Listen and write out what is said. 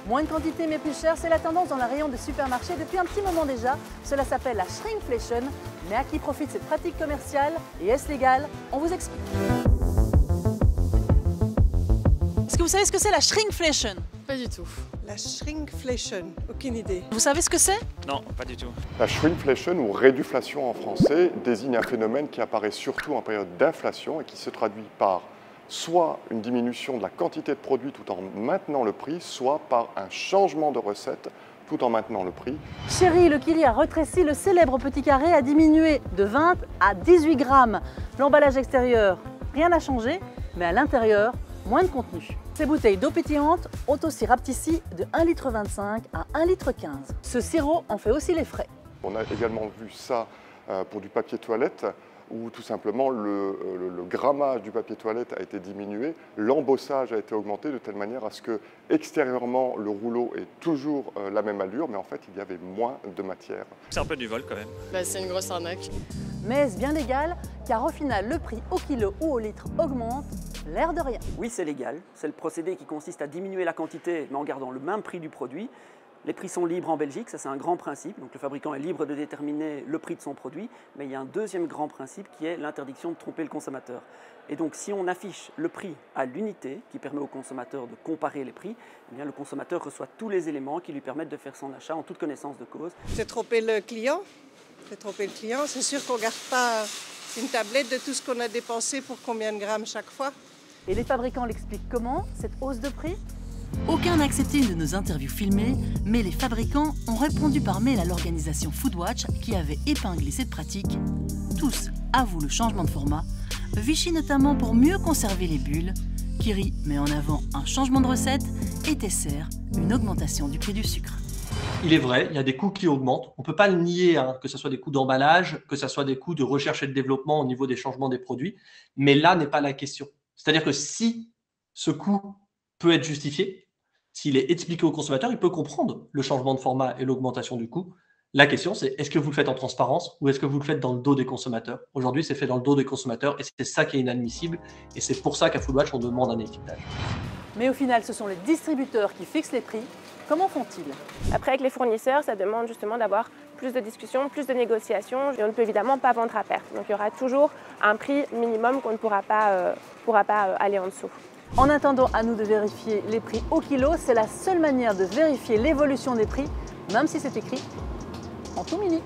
Moins de quantité mais plus cher, c'est la tendance dans la rayon des supermarchés depuis un petit moment déjà. Cela s'appelle la shrinkflation. Mais à qui profite cette pratique commerciale et est-ce légal? On vous explique. Est-ce que vous savez ce que c'est la shrinkflation? Pas du tout. La shrinkflation, aucune idée. Vous savez ce que c'est? Non, pas du tout. La shrinkflation ou réduflation en français désigne un phénomène qui apparaît surtout en période d'inflation et qui se traduit par soit une diminution de la quantité de produits tout en maintenant le prix, soit par un changement de recette tout en maintenant le prix. Chéri, le Kiri a rétréci, le célèbre petit carré a diminué de 20 à 18 grammes. L'emballage extérieur, rien n'a changé, mais à l'intérieur, moins de contenu. Ces bouteilles d'eau pétillante ont aussi rapetissé de 1,25 litre à 1,15 litre. Ce sirop en fait aussi les frais. On a également vu ça pour du papier toilette, où tout simplement le grammage du papier toilette a été diminué, l'embossage a été augmenté de telle manière à ce que extérieurement le rouleau ait toujours la même allure, mais en fait il y avait moins de matière. C'est un peu du vol quand même. Bah, c'est une grosse arnaque. Mais est-ce bien légal? Car au final, le prix au kilo ou au litre augmente, l'air de rien. Oui, c'est légal. C'est le procédé qui consiste à diminuer la quantité, mais en gardant le même prix du produit. Les prix sont libres en Belgique, ça c'est un grand principe. Donc le fabricant est libre de déterminer le prix de son produit. Mais il y a un deuxième grand principe qui est l'interdiction de tromper le consommateur. Et donc si on affiche le prix à l'unité, qui permet au consommateur de comparer les prix, eh bien, le consommateur reçoit tous les éléments qui lui permettent de faire son achat en toute connaissance de cause. C'est tromper le client. C'est sûr qu'on ne garde pas une tablette de tout ce qu'on a dépensé pour combien de grammes chaque fois. Et les fabricants l'expliquent comment, cette hausse de prix? Aucun n'a accepté une de nos interviews filmées, mais les fabricants ont répondu par mail à l'organisation Foodwatch qui avait épinglé cette pratique. Tous avouent le changement de format, Vichy notamment pour mieux conserver les bulles, Kiri met en avant un changement de recette et Tesser une augmentation du prix du sucre. Il est vrai, il y a des coûts qui augmentent. On ne peut pas le nier, que ce soit des coûts d'emballage, que ce soit des coûts de recherche et de développement au niveau des changements des produits. Mais là n'est pas la question. C'est-à-dire que si ce coût peut être justifié, s'il est expliqué au consommateur, il peut comprendre le changement de format et l'augmentation du coût. La question, c'est est-ce que vous le faites en transparence ou est-ce que vous le faites dans le dos des consommateurs? Aujourd'hui, c'est fait dans le dos des consommateurs et c'est ça qui est inadmissible. Et c'est pour ça qu'à Foodwatch, on demande un étiquetage. Mais au final, ce sont les distributeurs qui fixent les prix. Comment font-ils? Après, avec les fournisseurs, ça demande justement d'avoir plus de discussions, plus de négociations et on ne peut évidemment pas vendre à perte. Donc il y aura toujours un prix minimum qu'on ne pourra pas aller en dessous. En attendant, à nous de vérifier les prix au kilo. C'est la seule manière de vérifier l'évolution des prix, même si c'est écrit en tout mini.